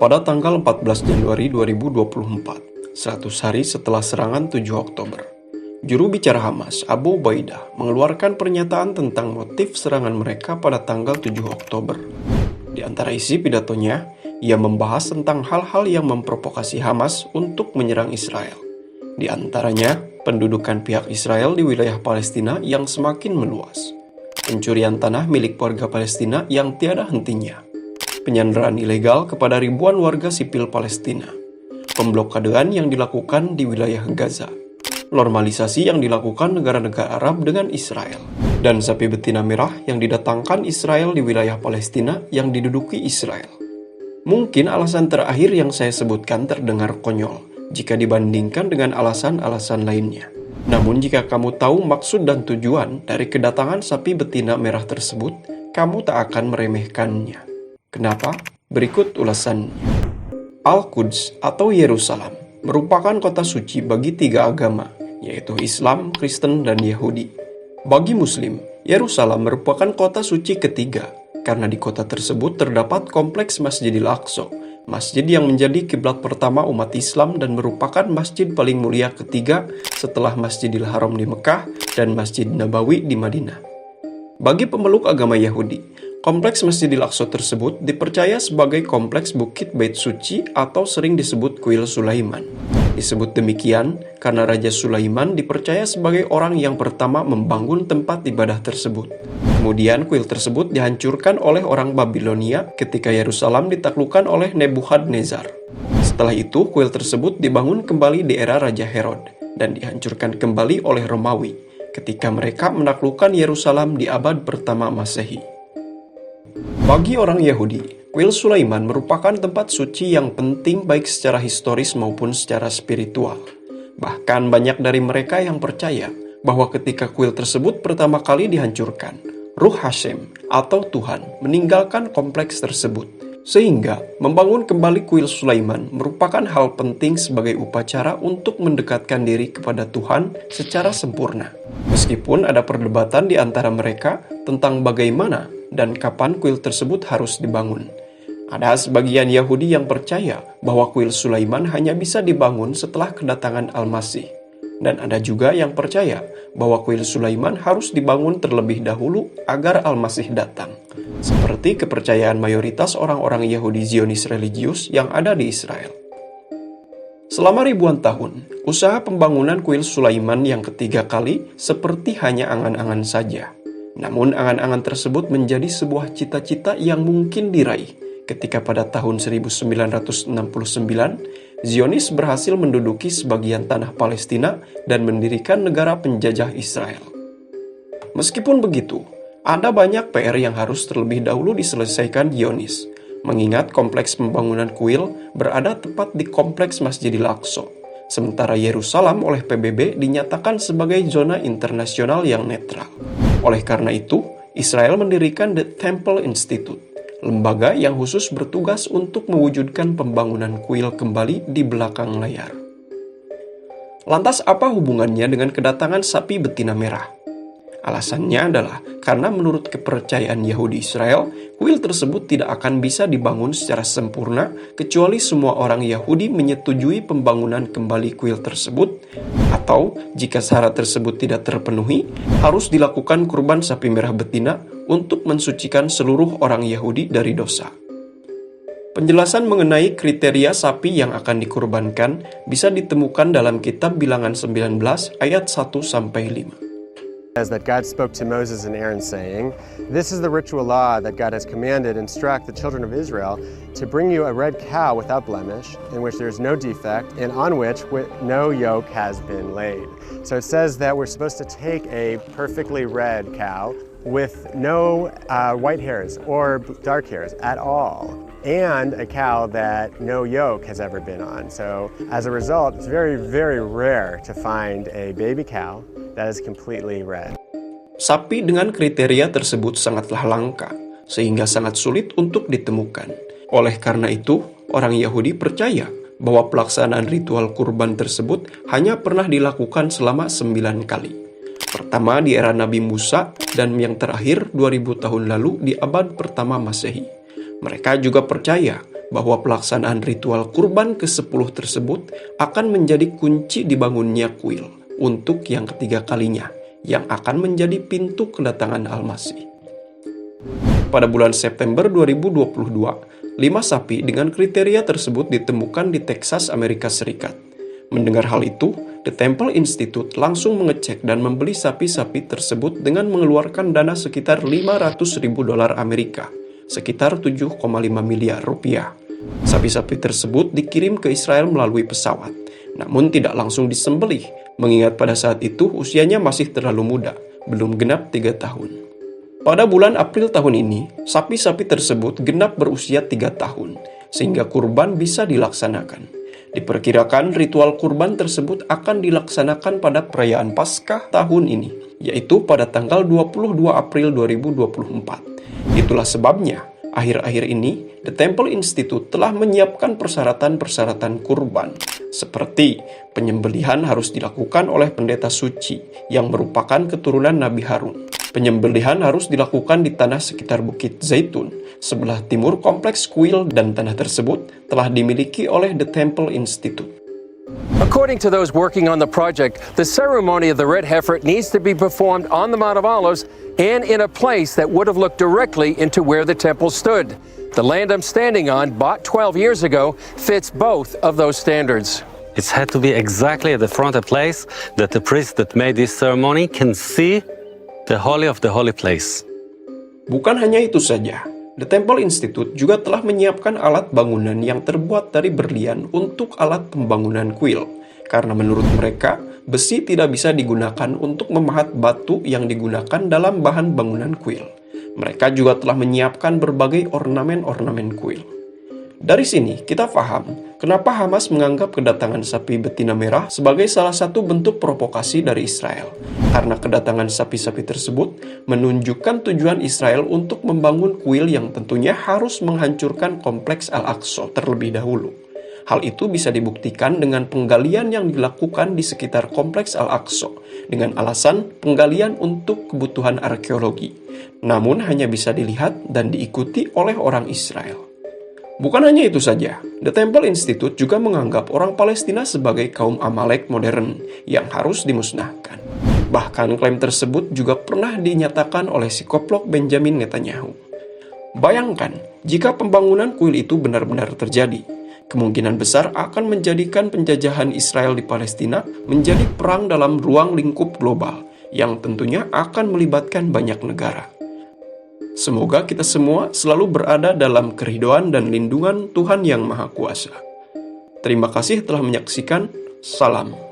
Pada tanggal 14 Januari 2024, 100 hari setelah serangan 7 Oktober, juru bicara Hamas, Abu Ubaidah, mengeluarkan pernyataan tentang motif serangan mereka pada tanggal 7 Oktober. Di antara isi pidatonya, ia membahas tentang hal-hal yang memprovokasi Hamas untuk menyerang Israel. Di antaranya, pendudukan pihak Israel di wilayah Palestina yang semakin meluas, pencurian tanah milik warga Palestina yang tiada hentinya, penyanderaan ilegal kepada ribuan warga sipil Palestina, pemblokadean yang dilakukan di wilayah Gaza, normalisasi yang dilakukan negara-negara Arab dengan Israel, dan sapi betina merah yang didatangkan Israel di wilayah Palestina yang diduduki Israel. Mungkin alasan terakhir yang saya sebutkan terdengar konyol jika dibandingkan dengan alasan-alasan lainnya. Namun jika kamu tahu maksud dan tujuan dari kedatangan sapi betina merah tersebut, kamu tak akan meremehkannya. Kenapa? Berikut ulasannya. Al-Quds atau Yerusalem merupakan kota suci bagi tiga agama, yaitu Islam, Kristen, dan Yahudi. Bagi Muslim, Yerusalem merupakan kota suci ketiga, karena di kota tersebut terdapat kompleks Masjidil Aqsa, masjid yang menjadi kiblat pertama umat Islam dan merupakan masjid paling mulia ketiga setelah Masjidil Haram di Mekah dan Masjid Nabawi di Madinah. Bagi pemeluk agama Yahudi, kompleks Masjidil Aqsa tersebut dipercaya sebagai kompleks Bukit Bait Suci atau sering disebut Kuil Sulaiman. Disebut demikian karena Raja Sulaiman dipercaya sebagai orang yang pertama membangun tempat ibadah tersebut. Kemudian kuil tersebut dihancurkan oleh orang Babilonia ketika Yerusalem ditaklukkan oleh Nebukadnezar. Setelah itu, kuil tersebut dibangun kembali di era Raja Herod dan dihancurkan kembali oleh Romawi ketika mereka menaklukkan Yerusalem di abad pertama Masehi. Bagi orang Yahudi, Kuil Sulaiman merupakan tempat suci yang penting baik secara historis maupun secara spiritual. Bahkan banyak dari mereka yang percaya bahwa ketika kuil tersebut pertama kali dihancurkan, Ruh Hashem atau Tuhan meninggalkan kompleks tersebut. Sehingga membangun kembali Kuil Sulaiman merupakan hal penting sebagai upacara untuk mendekatkan diri kepada Tuhan secara sempurna. Meskipun ada perdebatan di antara mereka tentang bagaimana dan kapan kuil tersebut harus dibangun. Ada sebagian Yahudi yang percaya bahwa kuil Sulaiman hanya bisa dibangun setelah kedatangan Al-Masih. Dan ada juga yang percaya bahwa kuil Sulaiman harus dibangun terlebih dahulu agar Al-Masih datang. Seperti kepercayaan mayoritas orang-orang Yahudi Zionis religius yang ada di Israel. Selama ribuan tahun, usaha pembangunan kuil Sulaiman yang ketiga kali seperti hanya angan-angan saja. Namun angan-angan tersebut menjadi sebuah cita-cita yang mungkin diraih ketika pada tahun 1969, Zionis berhasil menduduki sebagian tanah Palestina dan mendirikan negara penjajah Israel. Meskipun begitu, ada banyak PR yang harus terlebih dahulu diselesaikan Zionis, mengingat kompleks pembangunan kuil berada tepat di kompleks Masjidil Aqsa, sementara Yerusalem oleh PBB dinyatakan sebagai zona internasional yang netral. Oleh karena itu, Israel mendirikan The Temple Institute, lembaga yang khusus bertugas untuk mewujudkan pembangunan kuil kembali di belakang layar. Lantas apa hubungannya dengan kedatangan sapi betina merah? Alasannya adalah karena menurut kepercayaan Yahudi Israel, kuil tersebut tidak akan bisa dibangun secara sempurna kecuali semua orang Yahudi menyetujui pembangunan kembali kuil tersebut, atau jika syarat tersebut tidak terpenuhi, harus dilakukan kurban sapi merah betina untuk mensucikan seluruh orang Yahudi dari dosa. Penjelasan mengenai kriteria sapi yang akan dikurbankan bisa ditemukan dalam kitab Bilangan 19 ayat 1-5. As that God spoke to Moses and Aaron saying, "This is the ritual law that God has commanded, instruct the children of Israel to bring you a red cow without blemish, in which there is no defect, and on which no yoke has been laid." So it says that we're supposed to take a perfectly red cow with no white hairs or dark hairs at all, and a cow that no yoke has ever been on. So as a result, it's very, very rare to find a baby cow that is completely red. Sapi dengan kriteria tersebut sangatlah langka, sehingga sangat sulit untuk ditemukan. Oleh karena itu, orang Yahudi percaya bahwa pelaksanaan ritual kurban tersebut hanya pernah dilakukan selama 9 kali. Pertama di era Nabi Musa, dan yang terakhir 2000 tahun lalu di abad pertama Masehi. Mereka juga percaya bahwa pelaksanaan ritual kurban ke-10 tersebut akan menjadi kunci dibangunnya kuil untuk yang ketiga kalinya, yang akan menjadi pintu kedatangan Al-Masih. Pada bulan September 2022, 5 sapi dengan kriteria tersebut ditemukan di Texas, Amerika Serikat. Mendengar hal itu, The Temple Institute langsung mengecek dan membeli sapi-sapi tersebut dengan mengeluarkan dana sekitar $500.000 Amerika, sekitar 7,5 miliar rupiah. Sapi-sapi tersebut dikirim ke Israel melalui pesawat, namun tidak langsung disembelih, mengingat pada saat itu usianya masih terlalu muda, belum genap 3 tahun. Pada bulan April tahun ini, sapi-sapi tersebut genap berusia 3 tahun, sehingga kurban bisa dilaksanakan. Diperkirakan ritual kurban tersebut akan dilaksanakan pada perayaan Paskah tahun ini, yaitu pada tanggal 22 April 2024. Itulah sebabnya, akhir-akhir ini, The Temple Institute telah menyiapkan persyaratan-persyaratan kurban, seperti penyembelihan harus dilakukan oleh pendeta suci yang merupakan keturunan Nabi Harun. Penyembelihan harus dilakukan di tanah sekitar Bukit Zaitun, sebelah timur kompleks kuil, dan tanah tersebut telah dimiliki oleh The Temple Institute. According to those working on the project, the ceremony of the red heifer needs to be performed on the Mount of Olives and in a place that would have looked directly into where the temple stood. The land I'm standing on, bought 12 years ago, fits both of those standards. It's had to be exactly at the front, a place that the priest that made this ceremony can see the holy of the holy place. Bukan hanya itu saja, The Temple Institute juga telah menyiapkan alat bangunan yang terbuat dari berlian untuk alat pembangunan kuil, karena menurut mereka, besi tidak bisa digunakan untuk memahat batu yang digunakan dalam bahan bangunan kuil. Mereka juga telah menyiapkan berbagai ornamen-ornamen kuil. Dari sini, kita paham kenapa Hamas menganggap kedatangan sapi betina merah sebagai salah satu bentuk provokasi dari Israel. Karena kedatangan sapi-sapi tersebut menunjukkan tujuan Israel untuk membangun kuil yang tentunya harus menghancurkan kompleks Al-Aqsa terlebih dahulu. Hal itu bisa dibuktikan dengan penggalian yang dilakukan di sekitar kompleks Al-Aqsa dengan alasan penggalian untuk kebutuhan arkeologi. Namun hanya bisa dilihat dan diikuti oleh orang Israel. Bukan hanya itu saja, The Temple Institute juga menganggap orang Palestina sebagai kaum Amalek modern yang harus dimusnahkan. Bahkan klaim tersebut juga pernah dinyatakan oleh psikolog Benjamin Netanyahu. Bayangkan, jika pembangunan kuil itu benar-benar terjadi, kemungkinan besar akan menjadikan penjajahan Israel di Palestina menjadi perang dalam ruang lingkup global, yang tentunya akan melibatkan banyak negara. Semoga kita semua selalu berada dalam keridhaan dan lindungan Tuhan Yang Maha Kuasa. Terima kasih telah menyaksikan. Salam.